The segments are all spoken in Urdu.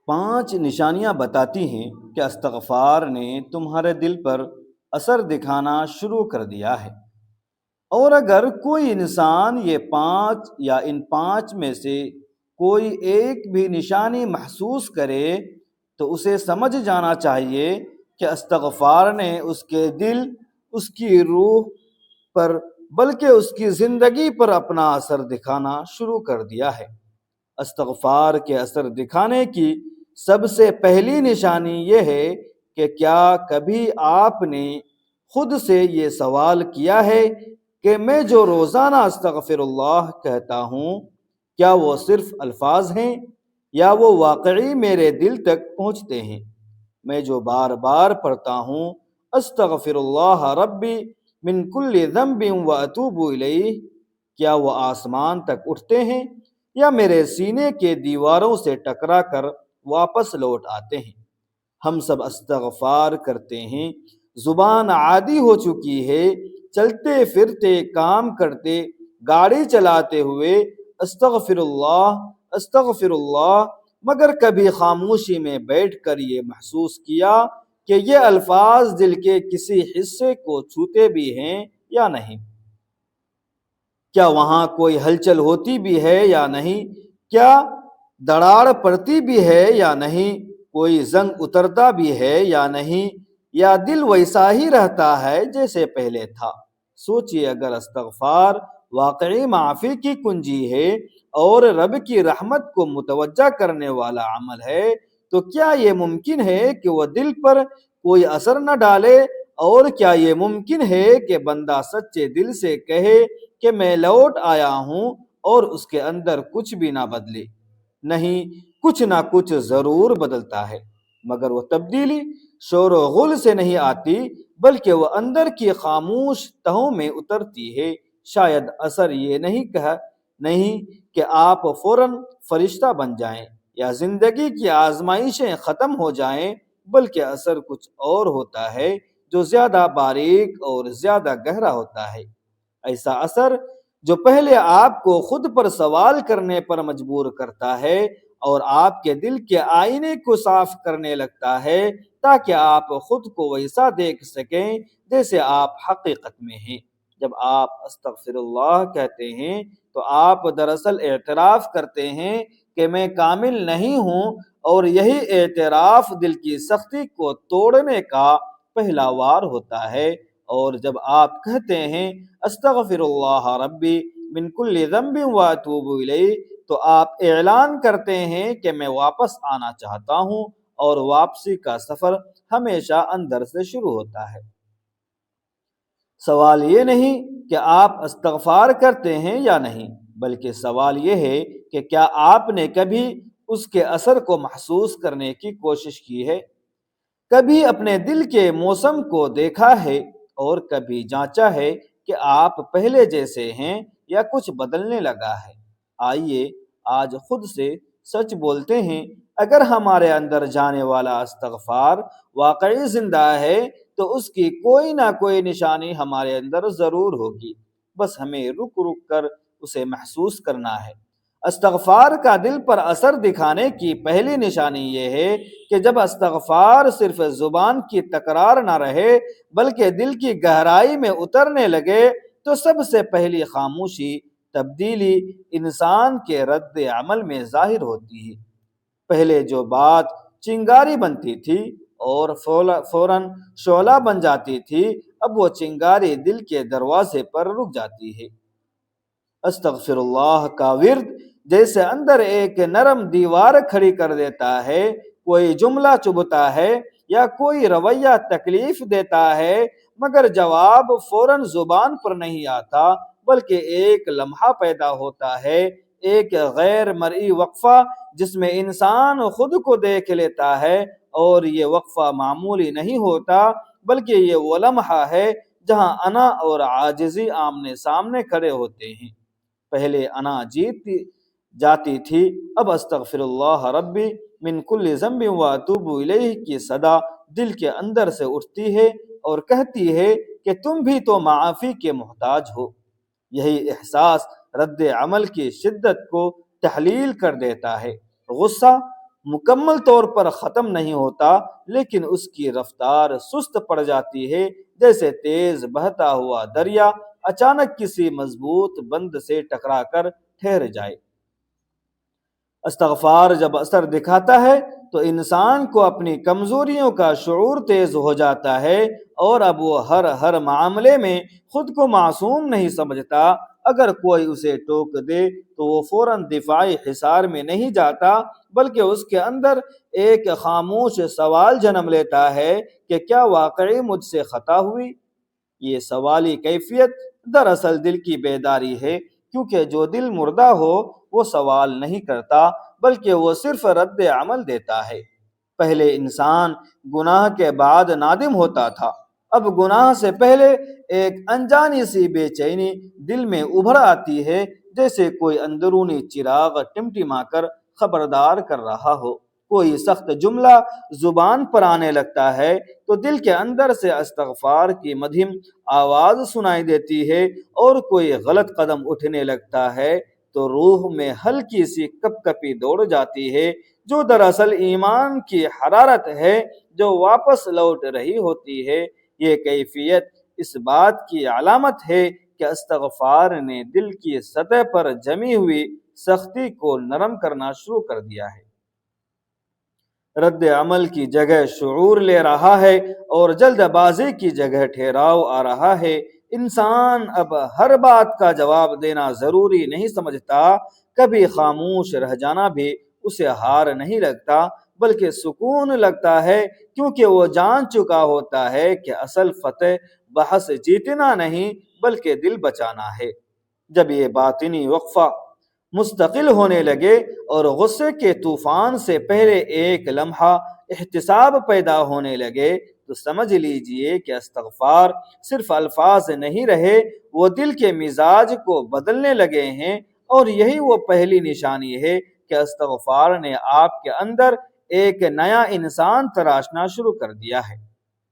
5 نشانیاں بتاتی ہیں کہ استغفار نے تمہارے دل پر اثر دکھانا شروع کر دیا ہے۔ اور اگر کوئی انسان یہ 5 یا ان 5 میں سے کوئی ایک بھی نشانی محسوس کرے تو اسے سمجھ جانا چاہیے کہ استغفار نے اس کے دل، اس کی روح پر بلکہ اس کی زندگی پر اپنا اثر دکھانا شروع کر دیا ہے۔ استغفار کے اثر دکھانے کی سب سے پہلی نشانی یہ ہے کہ کیا کبھی آپ نے خود سے یہ سوال کیا ہے کہ میں جو روزانہ استغفر اللہ کہتا ہوں، کیا وہ صرف الفاظ ہیں یا وہ واقعی میرے دل تک پہنچتے ہیں؟ میں جو بار بار پڑھتا ہوں استغفر اللہ ربی من کل ذنب و اتوب الیہ، کیا وہ آسمان تک اٹھتے ہیں یا میرے سینے کے دیواروں سے ٹکرا کر واپس لوٹ آتے ہیں؟ ہم سب استغفار کرتے ہیں، زبان عادی ہو چکی ہے، چلتے پھرتے، کام کرتے، گاڑی چلاتے ہوئے استغفر اللہ، مگر کبھی خاموشی میں بیٹھ کر یہ محسوس کیا کہ یہ الفاظ دل کے کسی حصے کو چھوتے بھی ہیں یا نہیں؟ کیا وہاں کوئی ہلچل ہوتی بھی ہے یا نہیں؟ کیا دراڑ پڑتی بھی ہے یا نہیں؟ کوئی زنگ اترتا بھی ہے یا نہیں؟ یا دل ویسا ہی رہتا ہے جیسے پہلے تھا؟ سوچئے، اگر استغفار واقعی معافی کی کنجی ہے اور رب کی رحمت کو متوجہ کرنے والا عمل ہے تو کیا یہ ممکن ہے کہ وہ دل پر کوئی اثر نہ ڈالے؟ اور کیا یہ ممکن ہے کہ بندہ سچے دل سے کہے کہ میں لوٹ آیا ہوں اور اس کے اندر کچھ بھی نہ بدلے؟ نہیں، کچھ نہ کچھ ضرور بدلتا ہے، مگر وہ تبدیلی شور و غل سے نہیں آتی بلکہ وہ اندر کی خاموش تہوں میں اترتی ہے۔ شاید اثر یہ نہیں کہ آپ فوراً فرشتہ بن جائیں یا زندگی کی آزمائشیں ختم ہو جائیں، بلکہ اثر کچھ اور ہوتا ہے جو زیادہ باریک اور زیادہ گہرا ہوتا ہے۔ ایسا اثر جو پہلے آپ کو خود پر سوال کرنے پر مجبور کرتا ہے اور آپ کے دل کے آئینے کو صاف کرنے لگتا ہے تاکہ آپ خود کو ویسا دیکھ سکیں جیسے آپ حقیقت میں ہیں۔ جب آپ استغفر اللہ کہتے ہیں تو آپ دراصل اعتراف کرتے ہیں کہ میں کامل نہیں ہوں، اور یہی اعتراف دل کی سختی کو توڑنے کا پہلا وار ہوتا ہے۔ اور جب آپ کہتے ہیں استغفر اللہ ربی من کل ذنب و اتوب الیہ تو آپ اعلان کرتے ہیں کہ میں واپس آنا چاہتا ہوں، اور واپسی کا سفر ہمیشہ اندر سے شروع ہوتا ہے۔ سوال یہ نہیں کہ آپ استغفار کرتے ہیں یا نہیں، بلکہ سوال یہ ہے کہ کیا آپ نے کبھی اس کے اثر کو محسوس کرنے کی کوشش کی ہے؟ کبھی اپنے دل کے موسم کو دیکھا ہے اور کبھی جانچا ہے کہ آپ پہلے جیسے ہیں یا کچھ بدلنے لگا ہے؟ آئیے آج خود سے سچ بولتے ہیں، اگر ہمارے اندر جانے والا استغفار واقعی زندہ ہے تو اس کی کوئی نہ کوئی نشانی ہمارے اندر ضرور ہوگی، بس ہمیں رک رک کر اسے محسوس کرنا ہے۔ استغفار کا دل پر اثر دکھانے کی پہلی نشانی یہ ہے کہ جب استغفار صرف زبان کی تکرار نہ رہے بلکہ دل کی گہرائی میں اترنے لگے تو سب سے پہلی خاموشی، تبدیلی انسان کے رد عمل میں ظاہر ہوتی ہے۔ پہلے جو بات چنگاری بنتی تھی اور فوراً شعلہ بن جاتی تھی، اب وہ چنگاری دل کے دروازے پر رک جاتی ہے۔ استغفر اللہ کا ورد جیسے اندر ایک نرم دیوار کھڑی کر دیتا ہے، کوئی جملہ چبھتا ہے یا کوئی رویہ تکلیف دیتا ہے، مگر جواب فوراً زبان پر نہیں آتا بلکہ ایک لمحہ پیدا ہوتا ہے، ایک غیر مرئی وقفہ جس میں انسان خود کو دیکھ لیتا ہے، اور یہ وقفہ معمولی نہیں ہوتا بلکہ یہ وہ لمحہ ہے جہاں انا اور عاجزی آمنے سامنے کھڑے ہوتے ہیں۔ پہلے انا جیت جاتی تھی، اب استغفر اللہ ربی من کل ذنب و اتوب الیہ کی صدا دل کے اندر سے اٹھتی ہے اور کہتی ہے کہ تم بھی تو معافی کے محتاج ہو۔ یہی احساس رد عمل کی شدت کو تحلیل کر دیتا ہے۔ غصہ مکمل طور پر ختم نہیں ہوتا، لیکن اس کی رفتار سست پڑ جاتی ہے، جیسے تیز بہتا ہوا دریا اچانک کسی مضبوط بند سے ٹکرا کر ٹھہر جائے۔ استغفار جب اثر دکھاتا ہے تو انسان کو اپنی کمزوریوں کا شعور تیز ہو جاتا ہے، اور اب وہ ہر معاملے میں خود کو معصوم نہیں سمجھتا۔ اگر کوئی اسے ٹوک دے تو وہ فوراً دفاعی حصار میں نہیں جاتا، بلکہ اس کے اندر ایک خاموش سوال جنم لیتا ہے کہ کیا واقعی مجھ سے خطا ہوئی؟ یہ سوالی کیفیت دراصل دل کی بیداری ہے، کیونکہ جو دل مردہ ہو وہ سوال نہیں کرتا، بلکہ وہ صرف رد عمل دیتا ہے۔ پہلے انسان گناہ کے بعد نادم ہوتا تھا، اب گناہ سے پہلے ایک انجانی سی بے چینی دل میں ابھر آتی ہے، جیسے کوئی اندرونی چراغ ٹمٹما کر خبردار کر رہا ہو۔ کوئی سخت جملہ زبان پر آنے لگتا ہے تو دل کے اندر سے استغفار کی مدھم آواز سنائی دیتی ہے، اور کوئی غلط قدم اٹھنے لگتا ہے تو روح میں ہلکی سی کپ کپی دوڑ جاتی ہے، جو دراصل ایمان کی حرارت ہے جو واپس لوٹ رہی ہوتی ہے۔ یہ کیفیت اس بات کی علامت ہے کہ استغفار نے دل کی سطح پر جمی ہوئی سختی کو نرم کرنا شروع کر دیا ہے۔ رد عمل کی جگہ شعور لے رہا ہے، اور جلد بازی کی جگہ ٹھہراؤ آ رہا ہے۔ انسان اب ہر بات کا جواب دینا ضروری نہیں سمجھتا، کبھی خاموش رہ جانا بھی اسے ہار نہیں لگتا، بلکہ سکون لگتا ہے، کیونکہ وہ جان چکا ہوتا ہے کہ اصل فتح بحث جیتنا نہیں بلکہ دل بچانا ہے۔ جب یہ باطنی وقفہ مستقل ہونے لگے اور غصے کے طوفان سے پہلے ایک لمحہ احتساب پیدا ہونے لگے، تو سمجھ لیجئے کہ استغفار صرف الفاظ نہیں رہے، وہ دل کے مزاج کو بدلنے لگے ہیں، اور یہی وہ پہلی نشانی ہے کہ استغفار نے آپ کے اندر ایک نیا انسان تراشنا شروع کر دیا ہے۔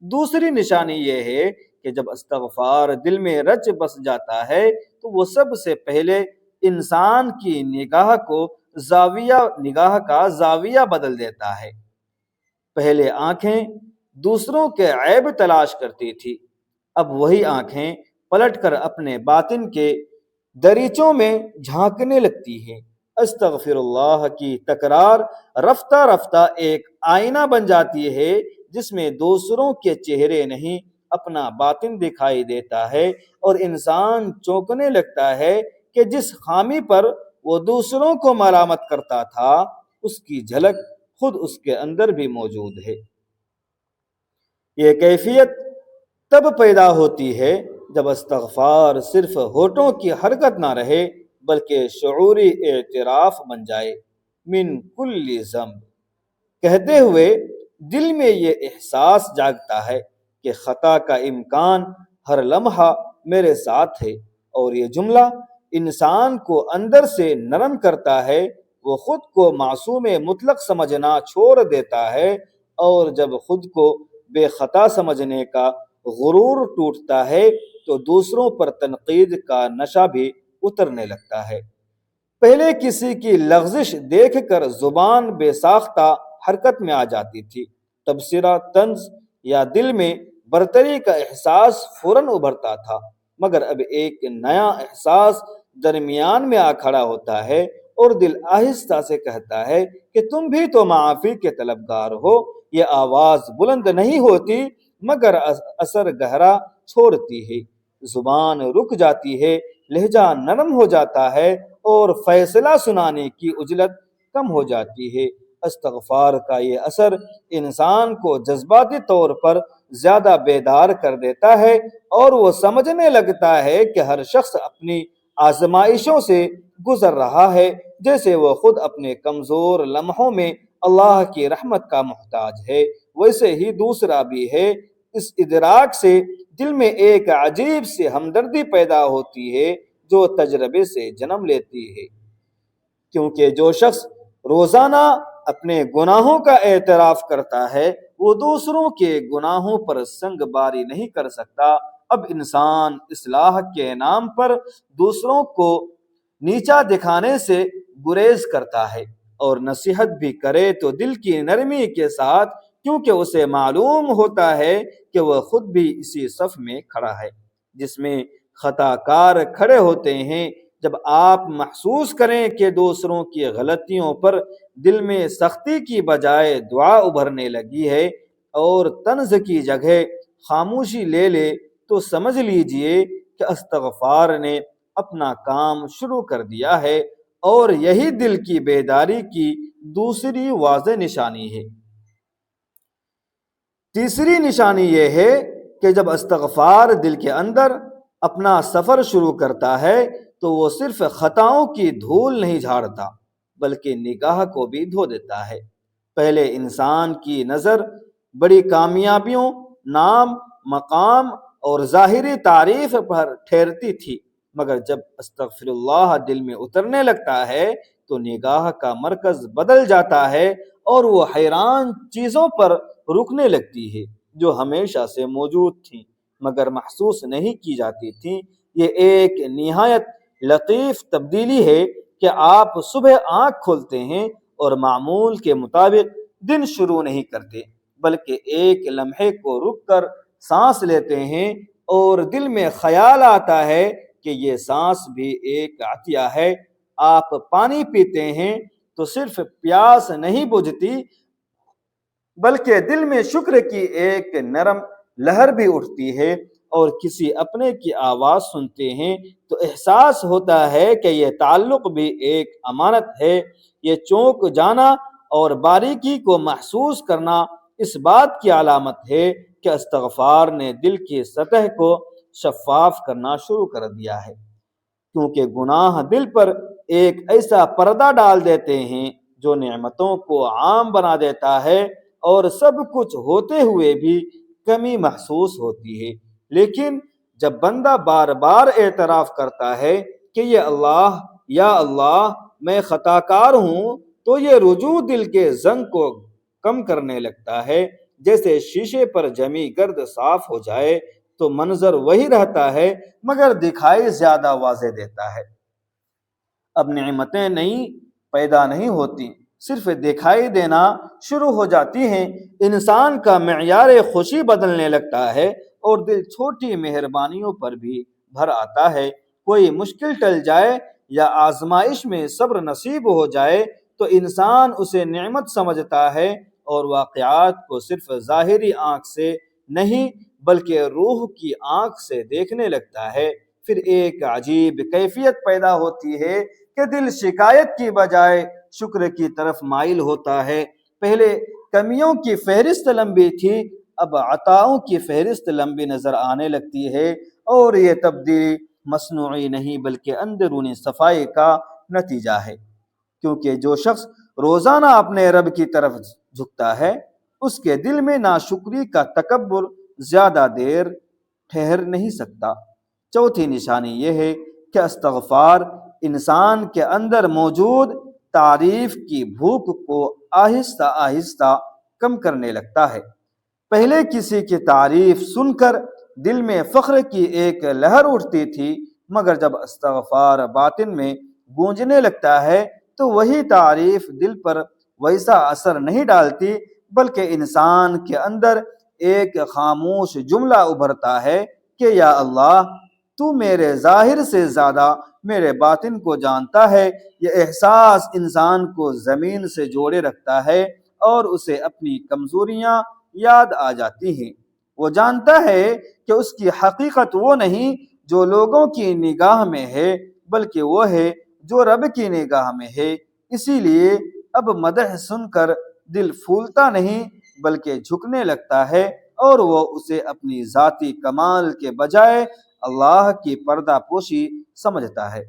دوسری نشانی یہ ہے کہ جب استغفار دل میں رچ بس جاتا ہے تو وہ سب سے پہلے انسان کی نگاہ کا زاویہ بدل دیتا ہے۔ پہلے آنکھیں دوسروں کے عیب تلاش کرتی تھی، اب وہی آنکھیں پلٹ کر اپنے باطن کے دریچوں میں جھانکنے لگتی ہیں۔ استغفر اللہ کی تکرار رفتہ رفتہ ایک آئینہ بن جاتی ہے، جس میں دوسروں کے چہرے نہیں اپنا باطن دکھائی دیتا ہے، اور انسان چونکنے لگتا ہے کہ جس خامی پر وہ دوسروں کو ملامت کرتا تھا، اس کی جھلک خود اس کے اندر بھی موجود ہے۔ یہ کیفیت تب پیدا ہوتی ہے جب استغفار صرف ہونٹوں کی حرکت نہ رہے، بلکہ شعوری اعتراف بن جائے۔ من کل ذنب کہتے ہوئے دل میں یہ احساس جاگتا ہے کہ خطا کا امکان ہر لمحہ میرے ساتھ ہے، اور یہ جملہ انسان کو اندر سے نرم کرتا ہے۔ وہ خود کو معصوم مطلق سمجھنا چھوڑ دیتا ہے، اور جب خود کو بے خطا سمجھنے کا غرور ٹوٹتا ہے تو دوسروں پر تنقید کا نشہ بھی اترنے لگتا ہے۔ پہلے کسی کی لغزش دیکھ کر زبان بے ساختہ حرکت میں آ جاتی تھی، تبصرہ، طنز یا دل میں برتری کا احساس فوراً ابھرتا تھا، مگر اب ایک نیا احساس درمیان میں آ کھڑا ہوتا ہے، اور دل آہستہ سے کہتا ہے کہ تم بھی تو معافی کے طلبگار ہو۔ یہ آواز بلند نہیں ہوتی، مگر اثر گہرا چھوڑتی ہے۔ زبان رک جاتی ہے، لہجہ نرم ہو جاتا ہے، اور فیصلہ سنانے کی عجلت کم ہو جاتی ہے۔ استغفار کا یہ اثر انسان کو جذباتی طور پر زیادہ بیدار کر دیتا ہے، اور وہ سمجھنے لگتا ہے کہ ہر شخص اپنی آزمائشوں سے گزر رہا ہے، جیسے وہ خود اپنے کمزور لمحوں میں اللہ کی رحمت کا محتاج ہے، ویسے ہی دوسرا بھی ہے۔ اس ادراک سے دل میں ایک عجیب سی ہمدردی پیدا ہوتی ہے جو تجربے سے جنم لیتی ہے، کیونکہ جو شخص روزانہ اپنے گناہوں کا اعتراف کرتا ہے وہ دوسروں کے گناہوں پر سنگ باری نہیں کر سکتا۔ اب انسان اصلاح کے نام پر دوسروں کو نیچا دکھانے سے گریز کرتا ہے، اور نصیحت بھی کرے تو دل کی نرمی کے ساتھ، کیونکہ اسے معلوم ہوتا ہے کہ وہ خود بھی اسی صف میں کھڑا ہے جس میں خطا کار کھڑے ہوتے ہیں۔ جب آپ محسوس کریں کہ دوسروں کی غلطیوں پر دل میں سختی کی بجائے دعا ابھرنے لگی ہے اور طنز کی جگہ خاموشی لے لے، تو سمجھ لیجئے کہ استغفار نے اپنا کام شروع کر دیا ہے، اور یہی دل کی بیداری کی دوسری واضح نشانی ہے۔ تیسری نشانی یہ ہے کہ جب استغفار دل کے اندر اپنا سفر شروع کرتا ہے تو وہ صرف خطاؤں کی دھول نہیں جھاڑتا بلکہ نگاہ کو بھی دھو دیتا ہے۔ پہلے انسان کی نظر بڑی کامیابیوں، نام، مقام اور ظاہری تعریف پر ٹھہرتی تھی، مگر جب استغفر اللہ دل میں اترنے لگتا ہے تو نگاہ کا مرکز بدل جاتا ہے اور وہ حیران چیزوں پر رکنے لگتی ہے جو ہمیشہ سے موجود تھیں مگر محسوس نہیں کی جاتی تھیں۔ یہ ایک نہایت لطیف تبدیلی ہے کہ آپ صبح آنکھ کھولتے ہیں اور معمول کے مطابق دن شروع نہیں کرتے، بلکہ ایک لمحے کو رک کر سانس لیتے ہیں اور دل میں خیال آتا ہے کہ یہ سانس بھی ایک عطیہ ہے۔ آپ پانی پیتے ہیں تو صرف پیاس نہیں بجھتی بلکہ دل میں شکر کی ایک نرم لہر بھی اٹھتی ہے، اور کسی اپنے کی آواز سنتے ہیں تو احساس ہوتا ہے کہ یہ تعلق بھی ایک امانت ہے۔ یہ چونک جانا اور باریکی کو محسوس کرنا اس بات کی علامت ہے کہ استغفار نے دل کی سطح کو شفاف کرنا شروع کر دیا ہے، کیونکہ گناہ دل پر ایک ایسا پردہ ڈال دیتے ہیں جو نعمتوں کو عام بنا دیتا ہے اور سب کچھ ہوتے ہوئے بھی کمی محسوس ہوتی ہے۔ لیکن جب بندہ بار بار اعتراف کرتا ہے کہ یا اللہ میں خطا کار ہوں، تو یہ رجوع دل کے زنگ کو کم کرنے لگتا ہے۔ جیسے شیشے پر جمی گرد صاف ہو جائے تو منظر وہی رہتا ہے مگر دکھائی زیادہ واضح دیتا ہے۔ اب نعمتیں پیدا نہیں ہوتی، صرف دکھائی دینا شروع ہو جاتی ہیں۔ انسان کا معیار خوشی بدلنے لگتا ہے اور دل چھوٹی مہربانیوں پر بھی بھر آتا ہے۔ کوئی مشکل ٹل جائے یا آزمائش میں صبر نصیب ہو جائے تو انسان اسے نعمت سمجھتا ہے اور واقعات کو صرف ظاہری آنکھ سے نہیں بلکہ روح کی آنکھ سے دیکھنے لگتا ہے۔ پھر ایک عجیب کیفیت پیدا ہوتی ہے کہ دل شکایت کی بجائے شکر کی طرف مائل ہوتا ہے۔ پہلے کمیوں کی فہرست لمبی تھی، اب عطاؤں کی فہرست لمبی نظر آنے لگتی ہے، اور یہ تبدیلی مصنوعی نہیں بلکہ اندرونی صفائی کا نتیجہ ہے، کیونکہ جو شخص روزانہ اپنے رب کی طرف جھکتا ہے اس کے دل میں ناشکری کا تکبر زیادہ دیر ٹھہر نہیں سکتا۔ چوتھی نشانی یہ ہے کہ استغفار انسان کے اندر موجود تعریف کی بھوک کو آہستہ آہستہ کم کرنے لگتا ہے۔ پہلے کسی کی تعریف سن کر دل میں فخر کی ایک لہر اٹھتی تھی، مگر جب استغفار باطن میں گونجنے لگتا ہے تو وہی تعریف دل پر ویسا اثر نہیں ڈالتی، بلکہ انسان کے اندر ایک خاموش جملہ ابھرتا ہے کہ یا اللہ، تو میرے ظاہر سے زیادہ میرے باطن کو جانتا ہے۔ یہ احساس انسان کو زمین سے جوڑے رکھتا ہے اور اسے اپنی کمزوریاں یاد آ جاتی ہیں۔ وہ جانتا ہے کہ اس کی حقیقت وہ نہیں جو لوگوں کی نگاہ میں ہے، بلکہ وہ ہے جو رب کی نگاہ میں ہے۔ اسی لیے اب مدح سن کر دل پھولتا نہیں بلکہ جھکنے لگتا ہے، اور وہ اسے اپنی ذاتی کمال کے بجائے اللہ کی پردہ پوشی سمجھتا ہے۔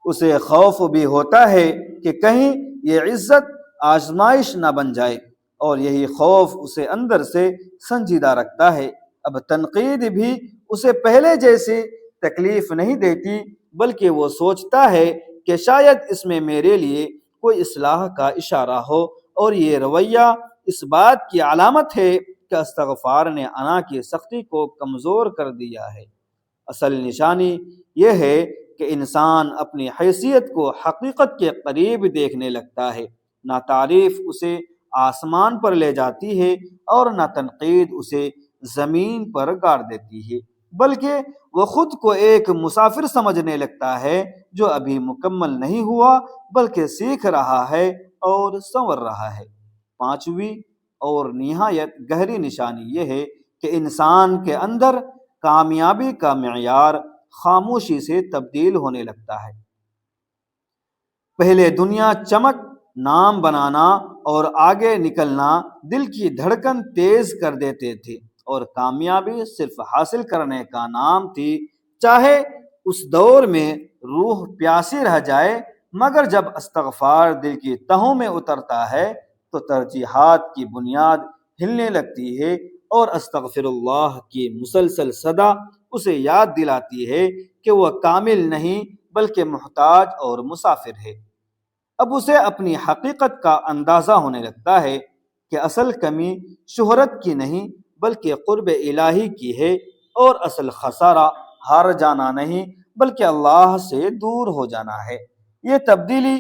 اسے خوف بھی ہوتا ہے کہ کہیں یہ عزت آزمائش نہ بن جائے، اور یہی خوف اسے اندر سے سنجیدہ رکھتا ہے۔ اب تنقید بھی اسے پہلے جیسی تکلیف نہیں دیتی، بلکہ وہ سوچتا ہے کہ شاید اس میں میرے لیے کوئی اصلاح کا اشارہ ہو، اور یہ رویہ اس بات کی علامت ہے کہ استغفار نے انا کی سختی کو کمزور کر دیا ہے۔ اصل نشانی یہ ہے کہ انسان اپنی حیثیت کو حقیقت کے قریب دیکھنے لگتا ہے، نہ تعریف اسے آسمان پر لے جاتی ہے اور نہ تنقید اسے زمین پر گاڑ دیتی ہے، بلکہ وہ خود کو ایک مسافر سمجھنے لگتا ہے جو ابھی مکمل نہیں ہوا بلکہ سیکھ رہا ہے اور سنور رہا ہے۔ پانچویں اور نہایت گہری نشانی یہ ہے کہ انسان کے اندر کامیابی کا معیار خاموشی سے تبدیل ہونے لگتا ہے۔ پہلے دنیا چمک، نام بنانا اور آگے نکلنا دل کی دھڑکن تیز کر دیتے تھے، اور کامیابی صرف حاصل کرنے کا نام تھی، چاہے اس دور میں روح پیاسی رہ جائے۔ مگر جب استغفار دل کی تہوں میں اترتا ہے تو ترجیحات کی بنیاد ہلنے لگتی ہے، اور استغفر اللہ کی مسلسل صدا اسے یاد دلاتی ہے کہ وہ کامل نہیں بلکہ محتاج اور مسافر ہے۔ اب اسے اپنی حقیقت کا اندازہ ہونے لگتا ہے کہ اصل کمی شہرت کی نہیں بلکہ قرب الہی کی ہے، اور اصل خسارہ ہار جانا نہیں بلکہ اللہ سے دور ہو جانا ہے۔ یہ تبدیلی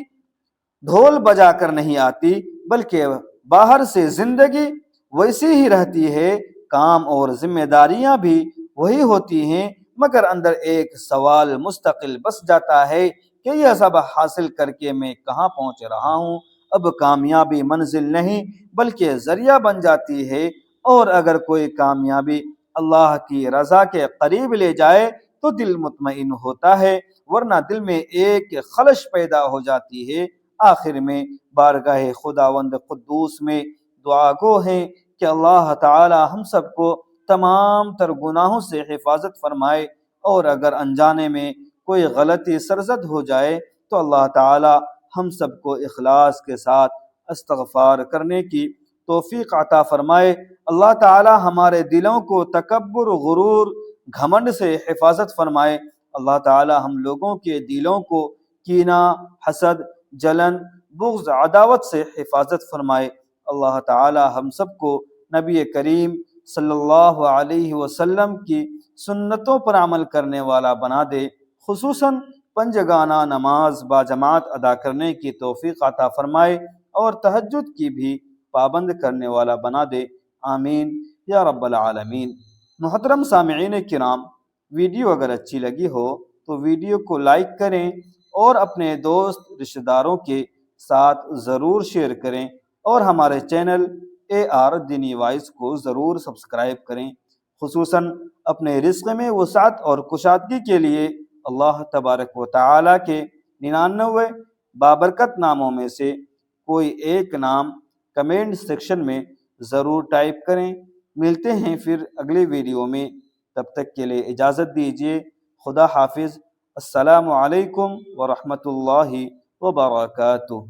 ڈھول بجا کر نہیں آتی بلکہ باہر سے زندگی ویسی ہی رہتی ہے، کام اور ذمہ داریاں بھی وہی ہوتی ہیں، مگر اندر ایک سوال مستقل بس جاتا ہے کہ یہ سب حاصل کر کے میں کہاں پہنچ رہا ہوں۔ اب کامیابی منزل نہیں بلکہ ذریعہ بن جاتی ہے، اور اگر کوئی کامیابی اللہ کی رضا کے قریب لے جائے تو دل مطمئن ہوتا ہے، ورنہ دل میں ایک خلش پیدا ہو جاتی ہے۔ آخر میں بارگاہ خداوند قدوس میں دعا گو ہیں کہ اللہ تعالی ہم سب کو تمام تر گناہوں سے حفاظت فرمائے، اور اگر انجانے میں کوئی غلطی سرزد ہو جائے تو اللہ تعالی ہم سب کو اخلاص کے ساتھ استغفار کرنے کی توفیق عطا فرمائے۔ اللہ تعالی ہمارے دلوں کو تکبر، غرور، گھمنڈ سے حفاظت فرمائے۔ اللہ تعالی ہم لوگوں کے دلوں کو کینہ، حسد، جلن، بغض، عداوت سے حفاظت فرمائے۔ اللہ تعالی ہم سب کو نبی کریم صلی اللہ علیہ وسلم کی سنتوں پر عمل کرنے والا بنا دے، خصوصاً پنجگانہ نماز باجماعت ادا کرنے کی توفیق عطا فرمائے، اور تہجد کی بھی پابند کرنے والا بنا دے، آمین یا رب العالمین۔ محترم سامعین کرام، ویڈیو اگر اچھی لگی ہو تو ویڈیو کو لائک کریں اور اپنے دوست رشتہ داروں کے ساتھ ضرور شیئر کریں، اور ہمارے چینل AR دینی وائس کو ضرور سبسکرائب کریں۔ خصوصاً اپنے رزق میں وسعت اور کشادگی کے لیے اللہ تبارک و تعالی کے 99 بابرکت ناموں میں سے کوئی ایک نام کمنٹ سیکشن میں ضرور ٹائپ کریں۔ ملتے ہیں پھر اگلی ویڈیو میں، تب تک کے لیے اجازت دیجیے۔ خدا حافظ۔ السلام علیکم ورحمۃ اللہ وبرکاتہ۔